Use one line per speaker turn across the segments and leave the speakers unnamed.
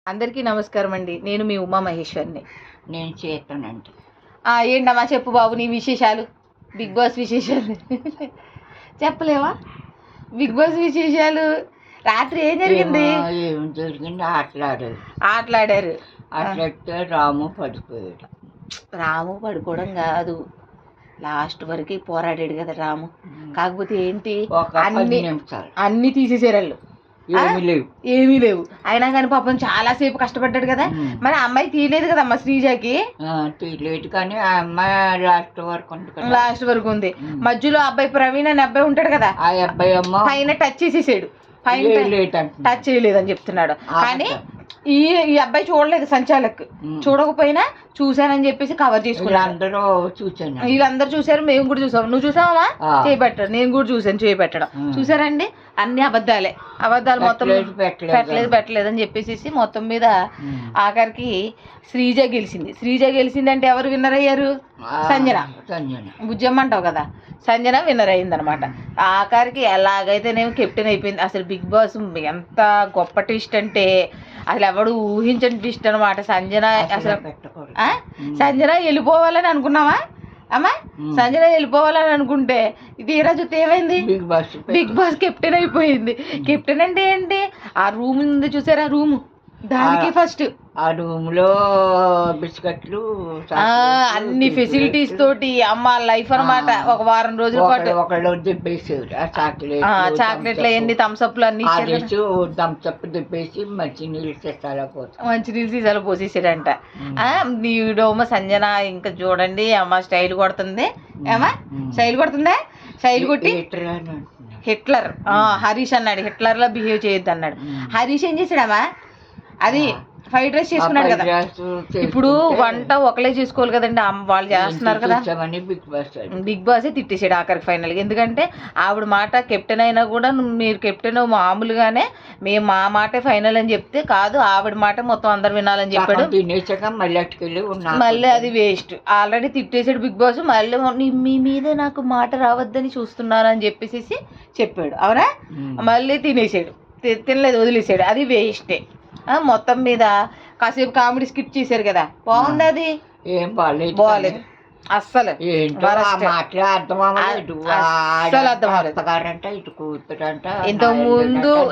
అందరికీ నమస్కారం అండి. నేను మీ ఉమా మహేశ్వరిని.
నేను చేస్తానండి.
ఏంటమ్మా చెప్పు బాబు నీ విశేషాలు, బిగ్ బాస్ విశేషాలు చెప్పలేవా? బిగ్ బాస్ విశేషాలు రాత్రి ఏం జరిగింది?
ఏం జరిగింది?
ఆటలాడారు.
అట్లయితే రాము పడిపోయాడు.
రాము పడుకోవడం కాదు, లాస్ట్ వరకు పోరాడాడు కదా రాము. కాకపోతే ఏంటి, అన్ని తీసేసారు వాళ్ళు. ఏమీ లేవు అయినా కానీ పాపం చాలా సేపు కష్టపడ్డాడు కదా. మరి ఆ అమ్మాయి తీయలేదు కదమ్మా శ్రీజకి.
తీయలేదు కానీ ఆ అమ్మాయి లాస్ట్ వరకు
ఉంది. మధ్యలో అబ్బాయి ప్రవీణ్ అనే అబ్బాయి ఉంటాడు కదా,
ఆ అబ్బాయి అమ్మ
పైన టచ్ చేసేసాడు. టచ్ చేయలేదని చెప్తున్నాడు. కానీ ఈ అబ్బాయి చూడలేదు, సంచాలక్ చూడకపోయినా చూసానని చెప్పేసి కవర్ చేసుకున్నారు. వీళ్ళందరూ చూసారు, మేము కూడా చూసాం. నువ్వు చూసావా? చేపెట్టాడు. నేను కూడా చూసాను చేపెట్టడం. చూసారండి, అన్ని అబద్ధాలు మొత్తం పెట్టలేదు అని చెప్పేసి మొత్తం మీద ఆఖరికి శ్రీజ గెలిచిందంటే ఎవరు విన్నర్ అయ్యారు? సంజన. బుజ్జమ్మ అంటావు కదా, సంజన విన్నర్ అయింది అనమాట. ఆఖరికి ఎలాగైతేనేమో కెప్టెన్ అయిపోయింది. అసలు బిగ్ బాస్ ఎంత గొప్ప ట్విస్ట్ అంటే అసలు ఎవడు ఊహించని ట్విస్ట్ అనమాట. సంజన అసలు సంజన వెళ్ళిపోవాలని అనుకున్నావా అమ్మా? సంజన వెళ్ళిపోవాలని అనుకుంటే తీరా చూస్తే ఏమైంది? బిగ్ బాస్ కెప్టెన్ అయిపోయింది. కెప్టెన్ అంటే ఏంటి? ఆ రూమ్ ఉంది చూసారా, రూమ్ దానికి ఫస్ట్
ఆ రూమ్ లో బిస్కెట్లు
అన్ని ఫెసిలిటీస్ తోటి అమ్మ లైఫ్ అనమాట. ఒక వారం రోజుల పాటు చాక్లెట్లు అన్ని థమ్స్అప్లు అన్ని
థమ్స్అప్ దిప్పేసి మంచినీళ్ళు
సీసాలు పోసేసాడంట. నీడోమ సంజన ఇంకా చూడండి అమ్మ స్టైల్ కొడుతుంది. ఏమా స్టైల్ కొడుతుందా? స్టైల్ కొట్టి హిట్లర్ హరీష్ అన్నాడు, హిట్లర్ లా బిహేవ్ చేయొద్దు అన్నాడు. హరీష్ ఏం చేసాడమ్మా? అది ఫ్రైడ్ రైస్ చేసుకున్నాడు కదా. ఇప్పుడు వంట ఒకలే చేసుకోవాలి కదండి, వాళ్ళు చేస్తున్నారు కదా. బిగ్ బాస్ తిట్టేసాడు ఆఖరికి ఫైనల్. ఎందుకంటే ఆవిడ మాట కెప్టెన్ అయినా కూడా మీరు కెప్టెన్ మామూలుగానే మేము మా మాటే ఫైనల్ అని చెప్తే కాదు, ఆవిడ మాట మొత్తం అందరు వినాలని చెప్పాడు. మళ్ళీ అది వేస్ట్. ఆల్రెడీ తిట్టేసాడు బిగ్ బాస్. మళ్ళీ మీ మీద నాకు మాట రావద్దని చూస్తున్నాను అని చెప్పేసి చెప్పాడు. అవునా? మళ్ళీ తినలేదు, వదిలేసాడు. అది వేస్టే. మొత్తం మీద కాసేపు కామెడీ స్కిప్ చేశారు కదా, బాగుంది. అది
ఏం బాగాలేదు
అస్సలు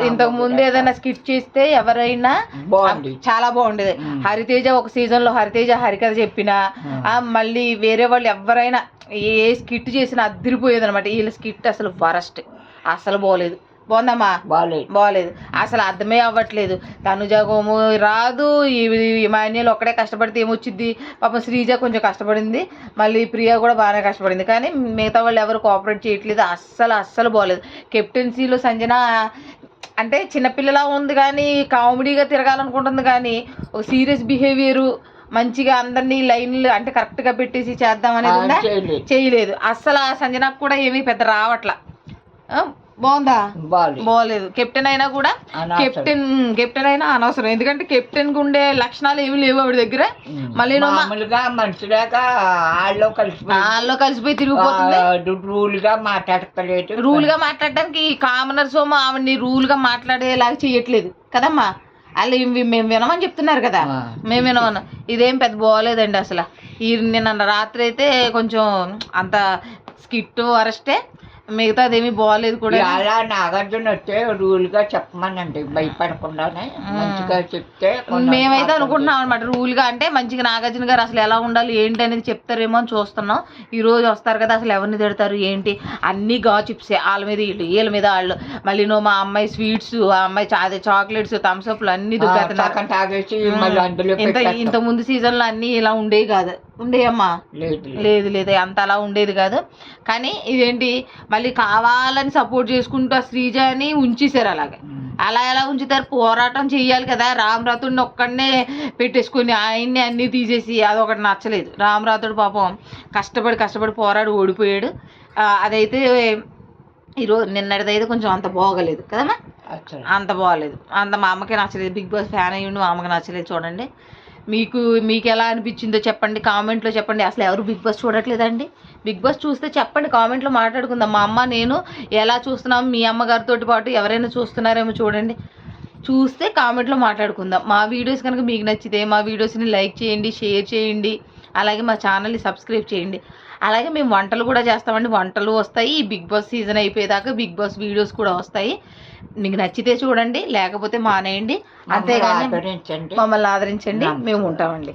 ఇంతకు ముందు ఏదైనా స్కిట్ చేస్తే ఎవరైనా చాలా బాగుండేది. హరితేజ ఒక సీజన్ లో హరికథ చెప్పినా మళ్ళీ వేరే వాళ్ళు ఎవరైనా ఏ స్కిట్ చేసినా అదిరిపోయేది అనమాట. వీళ్ళ స్కిట్ అసలు వరస్ట్, అసలు బాగోలేదు. బాగుందమ్మా? బాగోలేదు, అసలు అర్థమే అవ్వట్లేదు. తనుజాగోము రాదు, ఇమాన్యుల్ ఒక్కడే కష్టపడితే ఏమొచ్చింది? పాపం శ్రీజ కొంచెం కష్టపడింది, మళ్ళీ ప్రియా కూడా బాగానే కష్టపడింది. కానీ మిగతా వాళ్ళు ఎవరు కోఆపరేట్ చేయట్లేదు. అస్సలు బాగోలేదు. కెప్టెన్సీలో సంజన అంటే చిన్నపిల్లలా ఉంది కానీ కామెడీగా తిరగాలనుకుంటుంది, కానీ ఒక సీరియస్ బిహేవియరు మంచిగా అందరినీ లైన్లు అంటే కరెక్ట్గా పెట్టేసి చేద్దామనేది చేయలేదు. అస్సలు ఆ సంజనకు కూడా ఏమీ పెద్ద రావట్లా. బాగుందా? బాగోలేదు. కెప్టెన్ అయినా కూడా కెప్టెన్ అయినా అనవసరం. ఎందుకంటే కెప్టెన్ కు ఉండే లక్షణాలు ఏమి లేవు ఆవిడ దగ్గర. మళ్ళీ వాళ్ళలో కలిసిపోయి తిరిగిపోతుంది. రూల్ గా మాట్లాడడానికి కామనర్ సోమ ఆవిడ్ని రూల్ గా మాట్లాడేలాగా చెయ్యట్లేదు కదమ్మా. వాళ్ళు మేము వినమని చెప్తున్నారు కదా, మేము వినమను. ఇదేం పెద్ద బాగోలేదండి అసలు. నిన్న రాత్రి అయితే కొంచెం అంత స్కిట్ వరస్టే, మిగతాదేమీ బాగోలేదు కూడా.
అలా నాగార్జున వస్తే రూల్ గా చెప్పమనండి, భయపడకుండానే మంచిగా చెప్తే.
మేమైతే అనుకుంటున్నాం అనమాట రూల్ గా అంటే మంచిగా నాగార్జున గారు అసలు ఎలా ఉండాలి ఏంటి అనేది చెప్తారేమో అని చూస్తున్నాం. ఈ రోజు వస్తారు కదా, అసలు ఎవరిని తిడతారు ఏంటి అన్ని గాచిప్సే. వాళ్ళ మీద వీళ్ళ మీద వాళ్ళు. మళ్ళీ మా అమ్మాయి స్వీట్స్, ఆ అమ్మాయి చాక్లెట్స్, థమ్స్అప్లు అన్ని
తాగేసి
ఇంత ముందు సీజన్ లో అన్ని ఇలా ఉండేవి కాదు. ఉండేయమ్మా? లేదు అంత అలా ఉండేది కాదు. కానీ ఇదేంటి మళ్ళీ కావాలని సపోర్ట్ చేసుకుంటూ ఆ శ్రీజని ఉంచేశారు. అలా ఎలా ఉంచుతారు? పోరాటం చెయ్యాలి కదా. రామరాతుడిని ఒక్కడనే పెట్టేసుకొని ఆయన్ని అన్నీ తీసేసి అదొకటి నచ్చలేదు. రామరాతుడు పాపం కష్టపడి పోరాడి ఓడిపోయాడు. అదైతే ఈరోజు నిన్నటిదైతే కొంచెం అంత బాగోలేదు కదమ్మా, అంత బాగోలేదు. మా అమ్మకి నచ్చలేదు. బిగ్ బాస్ ఫ్యాన్ అయ్యిండు, మా అమ్మకి నచ్చలేదు. చూడండి మీకు ఎలా అనిపించిందో చెప్పండి, కామెంట్లో చెప్పండి. అసలు ఎవరు బిగ్ బాస్ చూడట్లేదండి? బిగ్ బాస్ చూస్తే చెప్పండి, కామెంట్లో మాట్లాడుకుందాం. మా అమ్మ నేను ఎలా చూస్తున్నాం, మీ అమ్మగారితో పాటు ఎవరైనా చూస్తున్నారేమో చూడండి. చూస్తే కామెంట్లో మాట్లాడుకుందాం. మా వీడియోస్ కనుక మీకు నచ్చితే మా వీడియోస్ని లైక్ చేయండి, షేర్ చేయండి, అలాగే మా ఛానల్ని సబ్స్క్రైబ్ చేయండి. అలాగే మేము వంటలు కూడా చేస్తామండి. వంటలు వస్తాయి. ఈ బిగ్ బాస్ సీజన్ అయిపోయేదాకా బిగ్ బాస్ వీడియోస్ కూడా వస్తాయి. మీకు నచ్చితే చూడండి, లేకపోతే మానేయండి. అంతేగాని మమ్మల్ని ఆదరించండి. మేము ఉంటామండి.